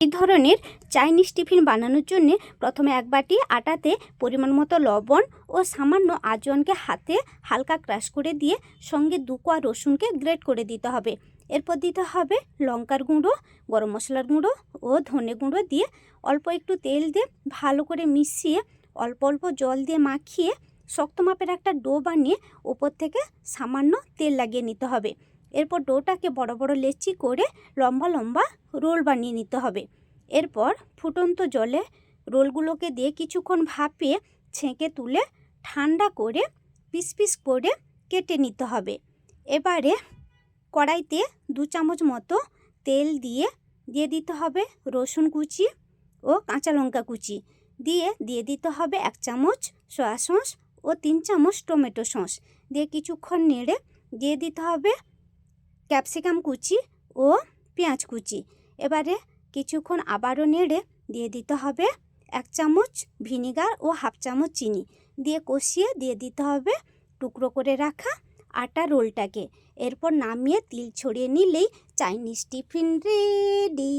এই ধরনের Chinese tiffin বানানোর জন্য প্রথমে এক বাটি আটাতে পরিমাণ মতো লবণ ও সামান্য আজওয়ানকে হাতে হালকা ক্রাশ করে দিয়ে সঙ্গে 2 কোয়া রসুনকে গ্রেট করে দিতে হবে। এরপর দিতে হবে লঙ্কার গুঁড়ো, গরম মশলার গুঁড়ো ও ধনে গুঁড়ো দিয়ে অল্প একটু তেল দিয়ে ভালো করে মিশিয়ে অল্প অল্প জল দিয়ে মাখিয়ে শক্ত মাপের একটা ডো বানিয়ে উপর থেকে সামান্য তেল লাগিয়ে নিতে হবে। এরপর ডোটাকে বড় বড় লেচি করে লম্বা লম্বা রোল বানিয়ে নিতে হবে। এরপর ফুটন্ত জলে রোলগুলোকে দিয়ে কিছুক্ষণ ভাপিয়ে ছেঁকে তুলে ঠান্ডা করে পিস পিস করে কেটে নিতে হবে। এবারে কড়াইতে 2 চামচ মতো তেল দিয়ে দিতে হবে রসুন কুচি ও কাঁচা লঙ্কা কুচি, দিয়ে দিতে হবে 1 চামচ সয়া সস ও 3 চামচ টমেটো সস, দিয়ে কিছুক্ষণ নেড়ে দিয়ে দিতে হবে ক্যাপসিকাম কুচি ও পেঁয়াজ কুচি। এবারে কিছুক্ষণ আবারও নেড়ে দিয়ে দিতে হবে 1 চামচ ভিনিগার ও হাফ চামচ চিনি, দিয়ে কষিয়ে দিয়ে দিতে হবে টুকরো করে রাখা আটা রোলটাকে। এরপর নামিয়ে তিল ছড়িয়ে নিলেই চাইনিজ টিফিন রেডি।